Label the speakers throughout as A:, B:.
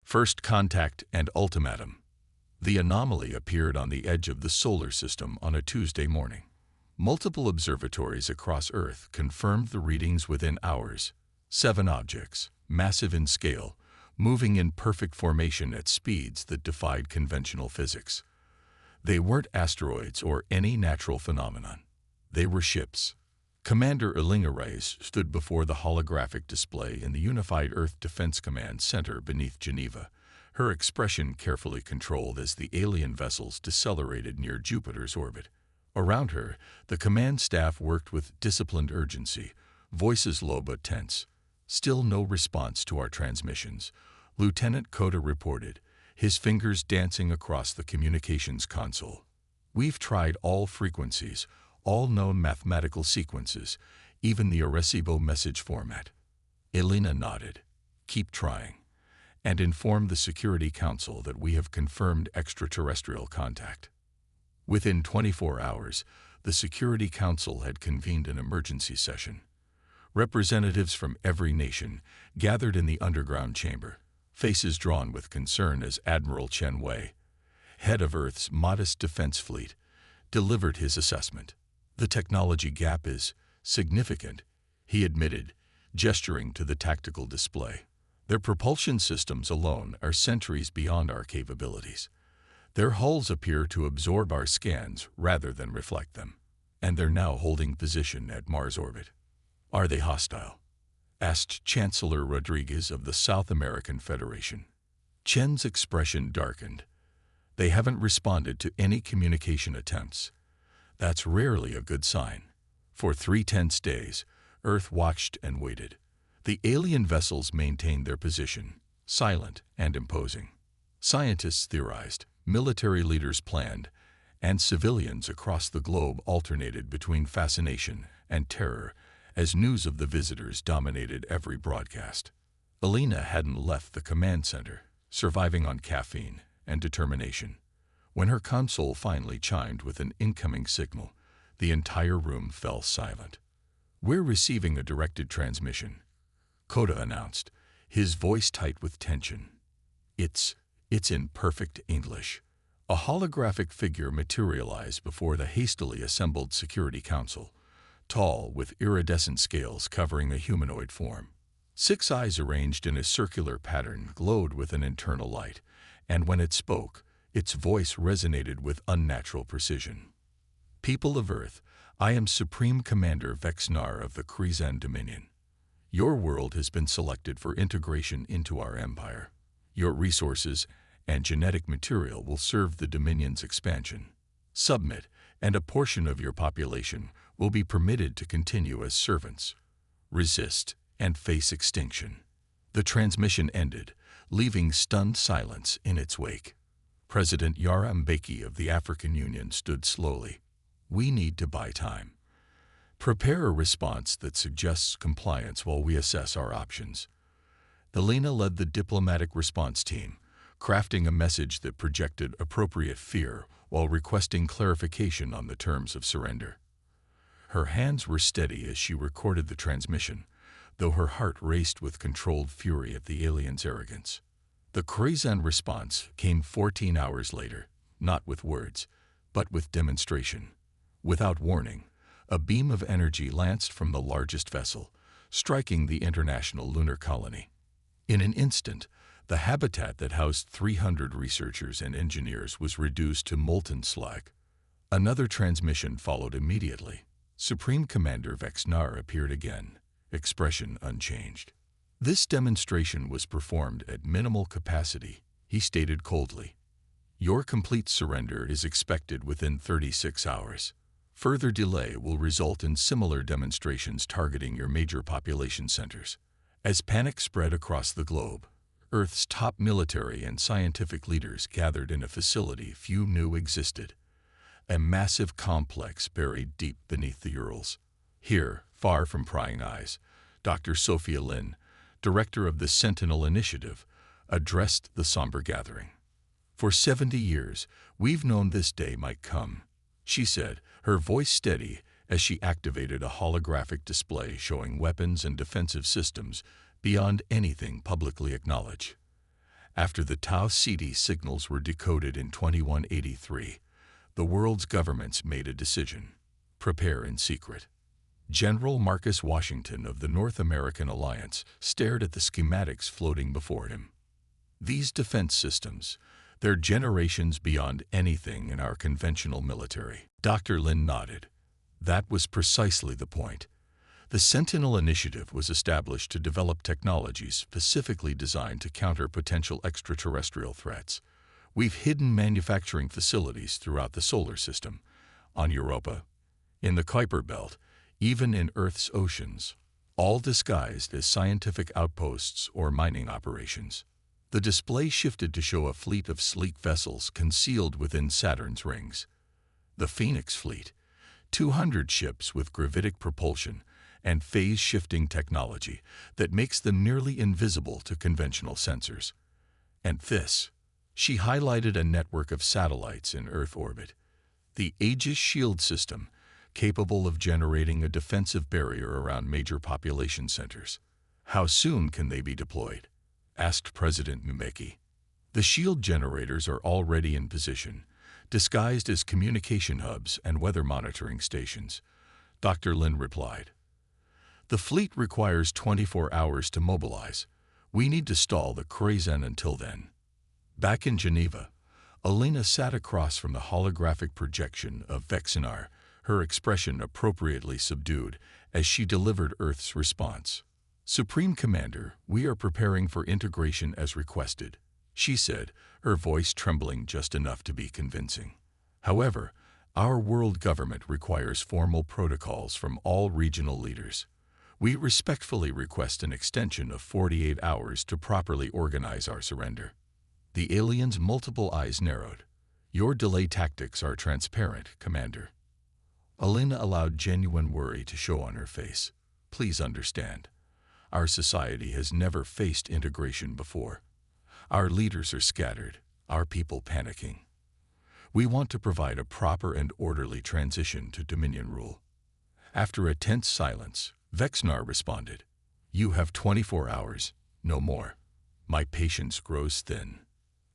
A: First contact and ultimatum. The anomaly appeared on the edge of the solar system on a Tuesday morning. Multiple observatories across Earth confirmed the readings within hours. 7 objects, massive in scale, moving in perfect formation at speeds that defied conventional physics. They weren't asteroids or any natural phenomenon. They were ships. Commander Elena Reyes stood before the holographic display in the Unified Earth Defense Command Center beneath Geneva, her expression carefully controlled as the alien vessels decelerated near Jupiter's orbit. Around her, the command staff worked with disciplined urgency, voices low but tense. Still no response to our transmissions, Lieutenant Coda reported, his fingers dancing across the communications console. We've tried all frequencies, all known mathematical sequences, even the Arecibo message format. Elena nodded. Keep trying. And informed the Security Council that we have confirmed extraterrestrial contact. Within 24 hours, the Security Council had convened an emergency session. Representatives from every nation gathered in the underground chamber, faces drawn with concern as Admiral Chen Wei, head of Earth's modest defense fleet, delivered his assessment. The technology gap is significant, he admitted, gesturing to the tactical display. Their propulsion systems alone are centuries beyond our capabilities. Their hulls appear to absorb our scans rather than reflect them, and they're now holding position at Mars orbit. Are they hostile? Asked Chancellor Rodriguez of the South American Federation. Chen's expression darkened. They haven't responded to any communication attempts. That's rarely a good sign. For 3 tense days, Earth watched and waited. The alien vessels maintained their position, silent and imposing. Scientists theorized, military leaders planned, and civilians across the globe alternated between fascination and terror as news of the visitors dominated every broadcast. Elena hadn't left the command center, surviving on caffeine and determination. When her console finally chimed with an incoming signal, the entire room fell silent. We're receiving a directed transmission, Coda announced, his voice tight with tension. It's in perfect English. A holographic figure materialized before the hastily assembled Security Council, tall with iridescent scales covering a humanoid form. 6 eyes arranged in a circular pattern glowed with an internal light, and when it spoke, its voice resonated with unnatural precision. People of Earth, I am Supreme Commander Vexnar of the Krizan Dominion. Your world has been selected for integration into our empire. Your resources and genetic material will serve the Dominion's expansion. Submit, and a portion of your population will be permitted to continue as servants. Resist, and face extinction. The transmission ended, leaving stunned silence in its wake. President Yara Mbeki of the African Union stood slowly. We need to buy time. Prepare a response that suggests compliance while we assess our options. Elena led the diplomatic response team, crafting a message that projected appropriate fear while requesting clarification on the terms of surrender. Her hands were steady as she recorded the transmission, though her heart raced with controlled fury at the alien's arrogance. The Krizan response came 14 hours later, not with words, but with demonstration. Without warning, a beam of energy lanced from the largest vessel, striking the international lunar colony. In an instant, the habitat that housed 300 researchers and engineers was reduced to molten slag. Another transmission followed immediately. Supreme Commander Vexnar appeared again, expression unchanged. This demonstration was performed at minimal capacity, he stated coldly. Your complete surrender is expected within 36 hours. Further delay will result in similar demonstrations targeting your major population centers. As panic spread across the globe, Earth's top military and scientific leaders gathered in a facility few knew existed. A massive complex buried deep beneath the Urals. Here, far from prying eyes, Dr. Sophia Lin, director of the Sentinel Initiative, addressed the somber gathering. For 70 years, we've known this day might come, she said, her voice steady as she activated a holographic display showing weapons and defensive systems beyond anything publicly acknowledged. After the Tau Ceti signals were decoded in 2183, the world's governments made a decision: prepare in secret. General Marcus Washington of the North American Alliance stared at the schematics floating before him. These defense systems, they're generations beyond anything in our conventional military. Dr. Lin nodded. That was precisely the point. The Sentinel Initiative was established to develop technologies specifically designed to counter potential extraterrestrial threats. We've hidden manufacturing facilities throughout the solar system, on Europa, in the Kuiper Belt, even in Earth's oceans, all disguised as scientific outposts or mining operations. The display shifted to show a fleet of sleek vessels concealed within Saturn's rings. The Phoenix Fleet, 200 ships with gravitic propulsion and phase-shifting technology that makes them nearly invisible to conventional sensors. And this, she highlighted a network of satellites in Earth orbit. The Aegis Shield System, capable of generating a defensive barrier around major population centers. How soon can they be deployed? Asked President Mbeki. The shield generators are already in position, disguised as communication hubs and weather monitoring stations. Dr. Lin replied. The fleet requires 24 hours to mobilize. We need to stall the Krazen until then. Back in Geneva, Alina sat across from the holographic projection of Vexinar, her expression appropriately subdued as she delivered Earth's response. Supreme Commander, we are preparing for integration as requested, she said, her voice trembling just enough to be convincing. However, our world government requires formal protocols from all regional leaders. We respectfully request an extension of 48 hours to properly organize our surrender. The alien's multiple eyes narrowed. Your delay tactics are transparent, Commander. Alina allowed genuine worry to show on her face. Please understand. Our society has never faced integration before. Our leaders are scattered, our people panicking. We want to provide a proper and orderly transition to Dominion rule. After a tense silence, Vexinar responded, You have 24 hours, no more. My patience grows thin.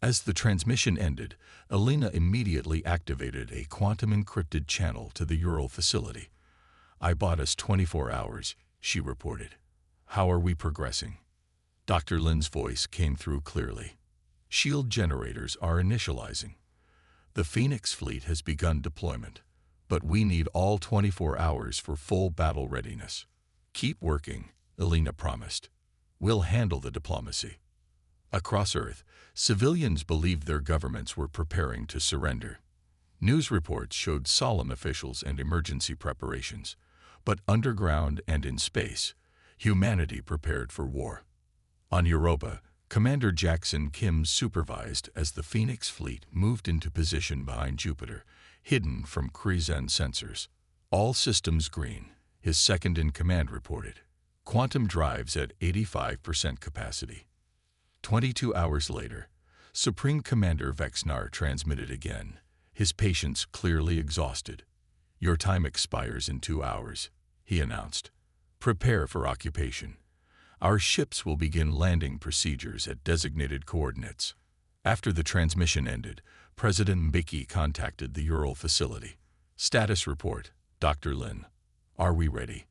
A: As the transmission ended, Alina immediately activated a quantum-encrypted channel to the Ural facility. I bought us 24 hours, she reported. How are we progressing? Dr. Lin's voice came through clearly. Shield generators are initializing. The Phoenix fleet has begun deployment, but we need all 24 hours for full battle readiness. Keep working, Alina promised. We'll handle the diplomacy. Across Earth, civilians believed their governments were preparing to surrender. News reports showed solemn officials and emergency preparations, but underground and in space, humanity prepared for war. On Europa, Commander Jackson Kim supervised as the Phoenix fleet moved into position behind Jupiter, hidden from Krazen sensors. All systems green, his second-in-command reported. Quantum drives at 85% capacity. 22 hours later, Supreme Commander Vexinar transmitted again, his patience clearly exhausted. Your time expires in 2 hours, he announced. Prepare for occupation. Our ships will begin landing procedures at designated coordinates. After the transmission ended, President Mbeki contacted the Ural facility. Status report, Dr. Lin. Are we ready?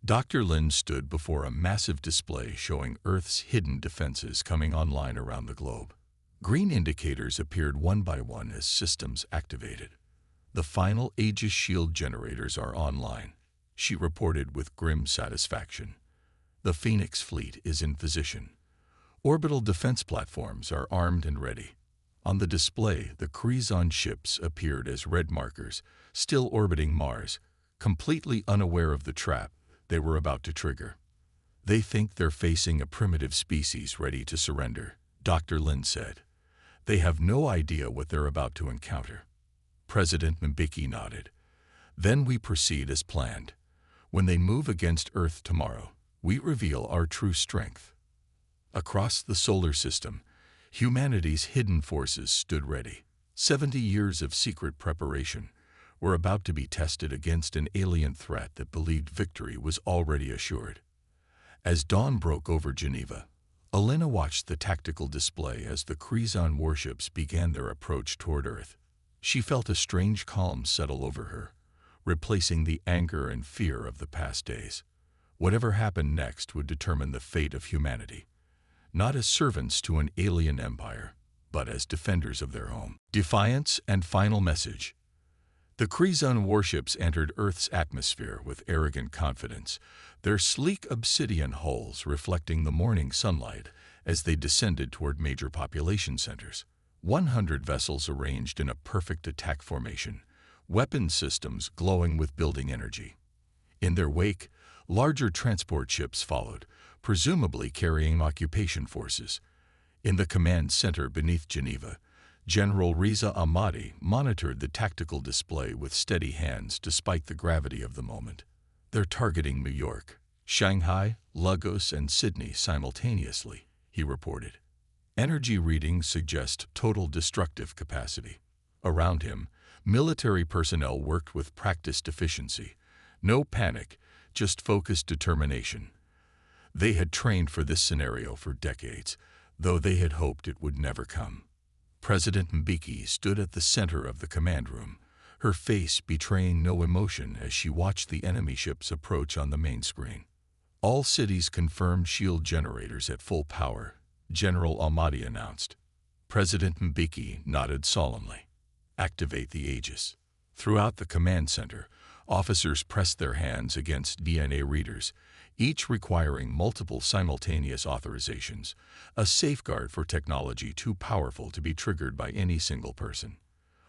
A: Dr. Lin stood before a massive display showing Earth's hidden defenses coming online around the globe. Green indicators appeared one by one as systems activated. The final Aegis shield generators are online, she reported with grim satisfaction. The Phoenix fleet is in position. Orbital defense platforms are armed and ready. On the display, the Krazen ships appeared as red markers, still orbiting Mars, completely unaware of the trap they were about to trigger. They think they're facing a primitive species ready to surrender, Dr. Lin said. They have no idea what they're about to encounter. President Mbeki nodded. Then we proceed as planned. When they move against Earth tomorrow, we reveal our true strength. Across the solar system, humanity's hidden forces stood ready. 70 years of secret preparation were about to be tested against an alien threat that believed victory was already assured. As dawn broke over Geneva, Alina watched the tactical display as the Krizan warships began their approach toward Earth. She felt a strange calm settle over her, replacing the anger and fear of the past days. Whatever happened next would determine the fate of humanity, not as servants to an alien empire, but as defenders of their home. Defiance and final message. The Krizan warships entered Earth's atmosphere with arrogant confidence, their sleek obsidian hulls reflecting the morning sunlight as they descended toward major population centers. 100 vessels arranged in a perfect attack formation, weapon systems glowing with building energy. In their wake, larger transport ships followed, presumably carrying occupation forces. In the command center beneath Geneva, General Riza Ahmadi monitored the tactical display with steady hands despite the gravity of the moment. They're targeting New York, Shanghai, Lagos, and Sydney simultaneously, he reported. Energy readings suggest total destructive capacity. Around him, military personnel worked with practiced efficiency. No panic, just focused determination. They had trained for this scenario for decades, though they had hoped it would never come. President Mbeki stood at the center of the command room, her face betraying no emotion as she watched the enemy ships approach on the main screen. All cities confirmed shield generators at full power, General Ahmadi announced. President Mbeki nodded solemnly. Activate the Aegis. Throughout the command center, officers pressed their hands against DNA readers, each requiring multiple simultaneous authorizations, a safeguard for technology too powerful to be triggered by any single person.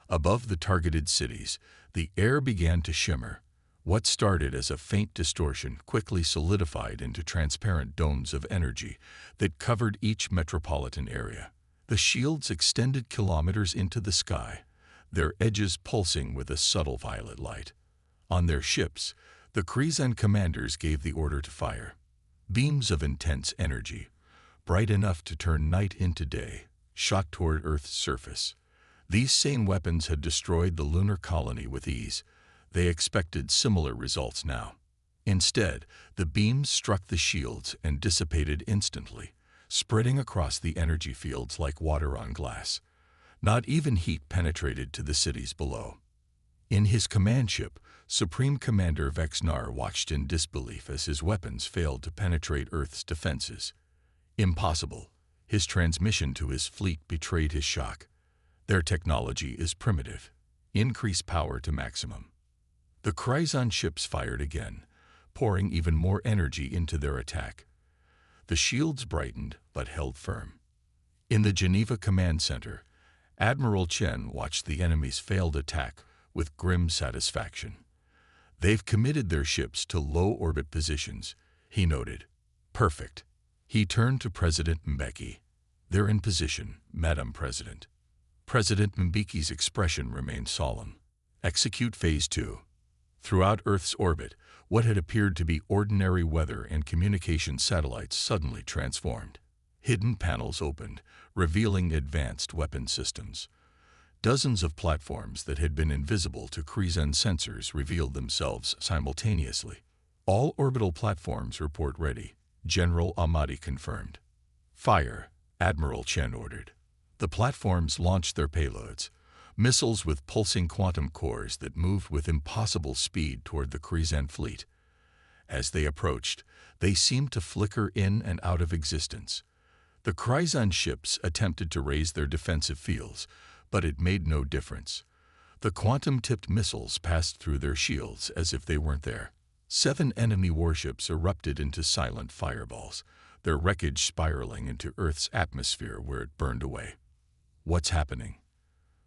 A: Above the targeted cities, the air began to shimmer. What started as a faint distortion quickly solidified into transparent domes of energy that covered each metropolitan area. The shields extended kilometers into the sky, their edges pulsing with a subtle violet light. On their ships, the Krizan commanders gave the order to fire. Beams of intense energy, bright enough to turn night into day, shot toward Earth's surface. These same weapons had destroyed the lunar colony with ease. They expected similar results now. Instead, the beams struck the shields and dissipated instantly, spreading across the energy fields like water on glass. Not even heat penetrated to the cities below. In his command ship, Supreme Commander Vexnar watched in disbelief as his weapons failed to penetrate Earth's defenses. Impossible. His transmission to his fleet betrayed his shock. Their technology is primitive. Increase power to maximum. The Krizan ships fired again, pouring even more energy into their attack. The shields brightened but held firm. In the Geneva Command Center, Admiral Chen watched the enemy's failed attack with grim satisfaction. They've committed their ships to low-orbit positions, he noted. Perfect. He turned to President Mbeki. They're in position, Madam President. President Mbeki's expression remained solemn. Execute Phase 2. Throughout Earth's orbit, what had appeared to be ordinary weather and communication satellites suddenly transformed. Hidden panels opened, revealing advanced weapon systems. Dozens of platforms that had been invisible to Krizan sensors revealed themselves simultaneously. All orbital platforms report ready, General Ahmadi confirmed. Fire, Admiral Chen ordered. The platforms launched their payloads, missiles with pulsing quantum cores that moved with impossible speed toward the Krizan fleet. As they approached, they seemed to flicker in and out of existence. The Krizan ships attempted to raise their defensive fields, but it made no difference. The quantum-tipped missiles passed through their shields as if they weren't there. 7 enemy warships erupted into silent fireballs, their wreckage spiraling into Earth's atmosphere where it burned away. What's happening?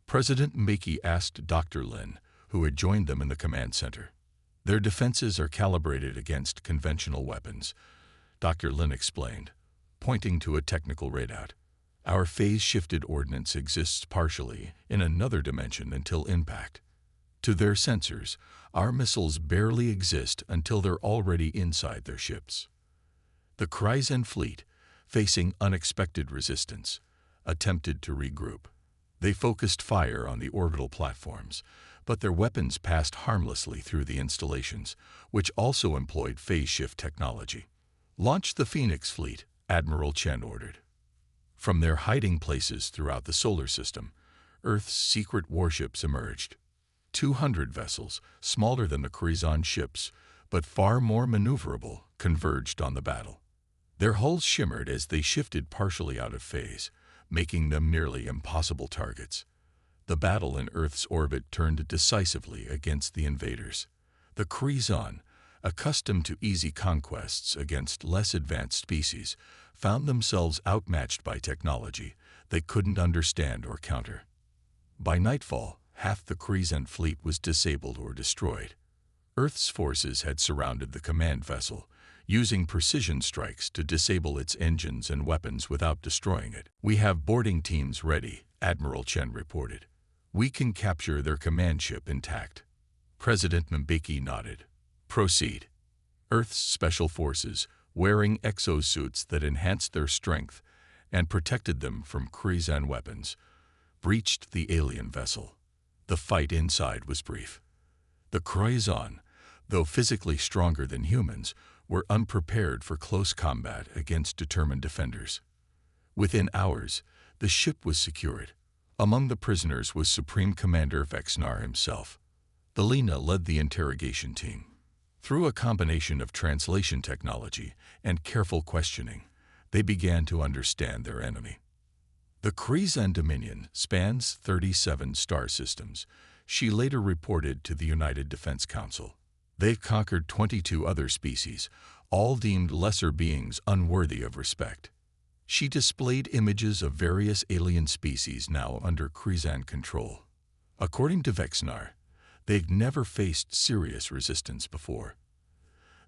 A: President Mbeki asked Dr. Lin, who had joined them in the command center. Their defenses are calibrated against conventional weapons, Dr. Lin explained, pointing to a technical readout. Our phase-shifted ordnance exists partially in another dimension until impact. To their sensors, our missiles barely exist until they're already inside their ships. The Krizan fleet, facing unexpected resistance, attempted to regroup. They focused fire on the orbital platforms, but their weapons passed harmlessly through the installations, which also employed phase-shift technology. Launch the Phoenix fleet, Admiral Chen ordered. From their hiding places throughout the solar system, Earth's secret warships emerged. 200 vessels, smaller than the Krizan ships, but far more maneuverable, converged on the battle. Their hulls shimmered as they shifted partially out of phase, making them nearly impossible targets. The battle in Earth's orbit turned decisively against the invaders. The Krizan, accustomed to easy conquests against less advanced species, found themselves outmatched by technology they couldn't understand or counter. By nightfall, half the Krizan fleet was disabled or destroyed. Earth's forces had surrounded the command vessel, using precision strikes to disable its engines and weapons without destroying it. "We have boarding teams ready," Admiral Chen reported. "We can capture their command ship intact." President Mbeki nodded. "Proceed." Earth's special forces, wearing exosuits that enhanced their strength and protected them from Krizan weapons, breached the alien vessel. The fight inside was brief. The Krizan, though physically stronger than humans, were unprepared for close combat against determined defenders. Within hours, the ship was secured. Among the prisoners was Supreme Commander Vexnar himself. The Lena led the interrogation team. Through a combination of translation technology and careful questioning, they began to understand their enemy. The Krizan Dominion spans 37 star systems, she later reported to the United Defense Council. They've conquered 22 other species, all deemed lesser beings unworthy of respect. She displayed images of various alien species now under Krizan control. According to Vexnar, they've never faced serious resistance before.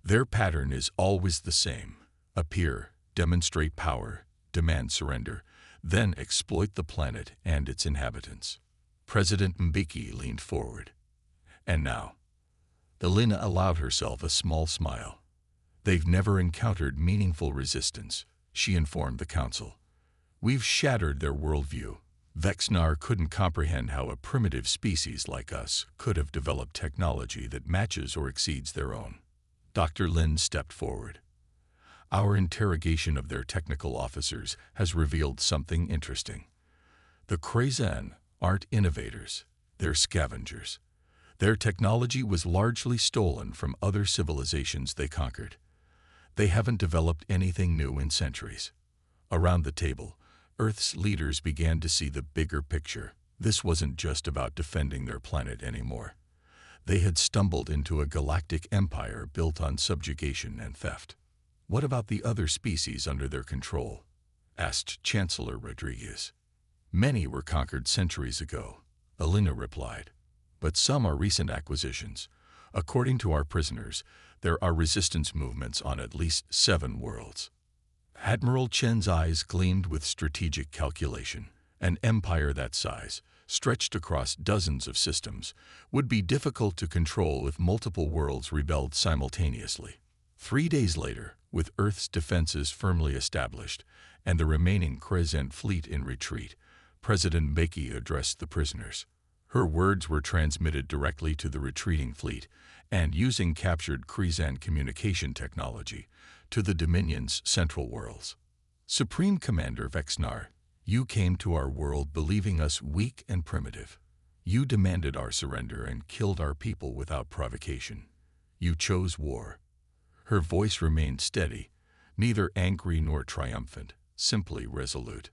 A: Their pattern is always the same: appear, demonstrate power, demand surrender, then exploit the planet and its inhabitants. President Mbeki leaned forward. And now, the Lena allowed herself a small smile. "They've never encountered meaningful resistance," she informed the council. "We've shattered their worldview." Vexnar couldn't comprehend how a primitive species like us could have developed technology that matches or exceeds their own. Dr. Lin stepped forward. "Our interrogation of their technical officers has revealed something interesting. The Krizan aren't innovators, they're scavengers. Their technology was largely stolen from other civilizations they conquered. They haven't developed anything new in centuries." Around the table, Earth's leaders began to see the bigger picture. This wasn't just about defending their planet anymore. They had stumbled into a galactic empire built on subjugation and theft. "What about the other species under their control?" asked Chancellor Rodriguez. "Many were conquered centuries ago," Alina replied. "But some are recent acquisitions. According to our prisoners, there are resistance movements on at least 7 worlds." Admiral Chen's eyes gleamed with strategic calculation. An empire that size, stretched across dozens of systems, would be difficult to control if multiple worlds rebelled simultaneously. 3 days later, with Earth's defenses firmly established and the remaining Krizan fleet in retreat, President Mbeki addressed the prisoners. Her words were transmitted directly to the retreating fleet and, using captured Krizan communication technology, to the Dominion's central worlds. "Supreme Commander Vexnar, you came to our world believing us weak and primitive. You demanded our surrender and killed our people without provocation. You chose war." Her voice remained steady, neither angry nor triumphant, simply resolute.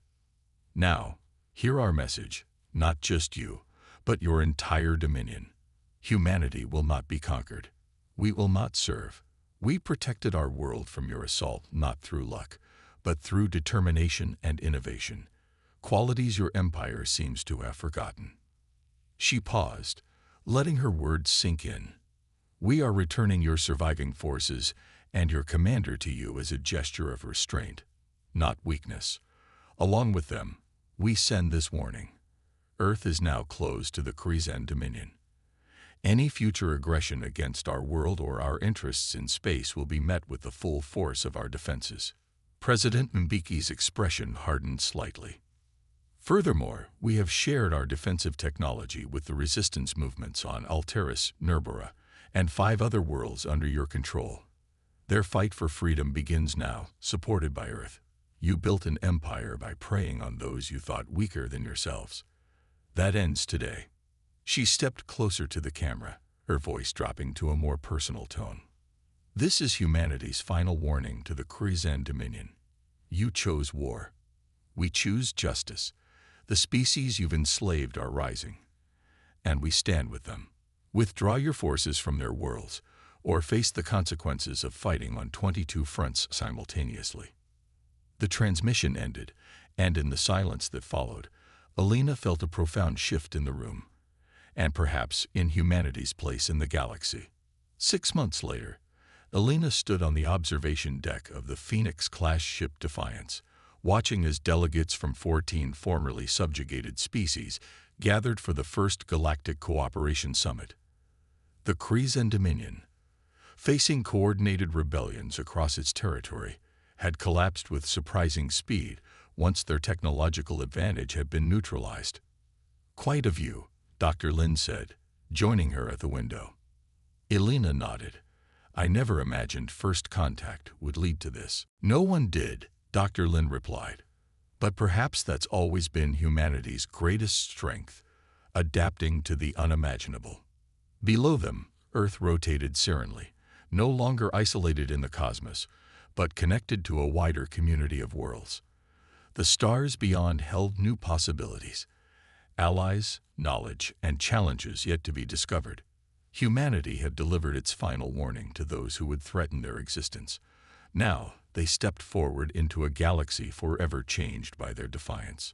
A: "Now, hear our message, not just you, but your entire Dominion. Humanity will not be conquered. We will not serve. We protected our world from your assault not through luck, but through determination and innovation, qualities your empire seems to have forgotten." She paused, letting her words sink in. "We are returning your surviving forces and your commander to you as a gesture of restraint, not weakness. Along with them, we send this warning. Earth is now closed to the Krizan Dominion. Any future aggression against our world or our interests in space will be met with the full force of our defenses." President Mbeki's expression hardened slightly. "Furthermore, we have shared our defensive technology with the resistance movements on Alteris, Nurbera, and 5 other worlds under your control. Their fight for freedom begins now, supported by Earth. You built an empire by preying on those you thought weaker than yourselves. That ends today." She stepped closer to the camera, her voice dropping to a more personal tone. "This is humanity's final warning to the Kryzan Dominion. You chose war. We choose justice. The species you've enslaved are rising, and we stand with them. Withdraw your forces from their worlds, or face the consequences of fighting on 22 fronts simultaneously." The transmission ended, and in the silence that followed, Alina felt a profound shift in the room, and perhaps in humanity's place in the galaxy. 6 months later, Alina stood on the observation deck of the Phoenix-class ship Defiance, watching as delegates from 14 formerly subjugated species gathered for the first Galactic Cooperation Summit. The Kryzan Dominion, facing coordinated rebellions across its territory, had collapsed with surprising speed once their technological advantage had been neutralized. "Quite a view," Dr. Lin said, joining her at the window. Alina nodded. "I never imagined first contact would lead to this." "No one did," Dr. Lin replied. "But perhaps that's always been humanity's greatest strength, adapting to the unimaginable." Below them, Earth rotated serenely, no longer isolated in the cosmos, but connected to a wider community of worlds. The stars beyond held new possibilities, allies, knowledge, and challenges yet to be discovered. Humanity had delivered its final warning to those who would threaten their existence. Now they stepped forward into a galaxy forever changed by their defiance.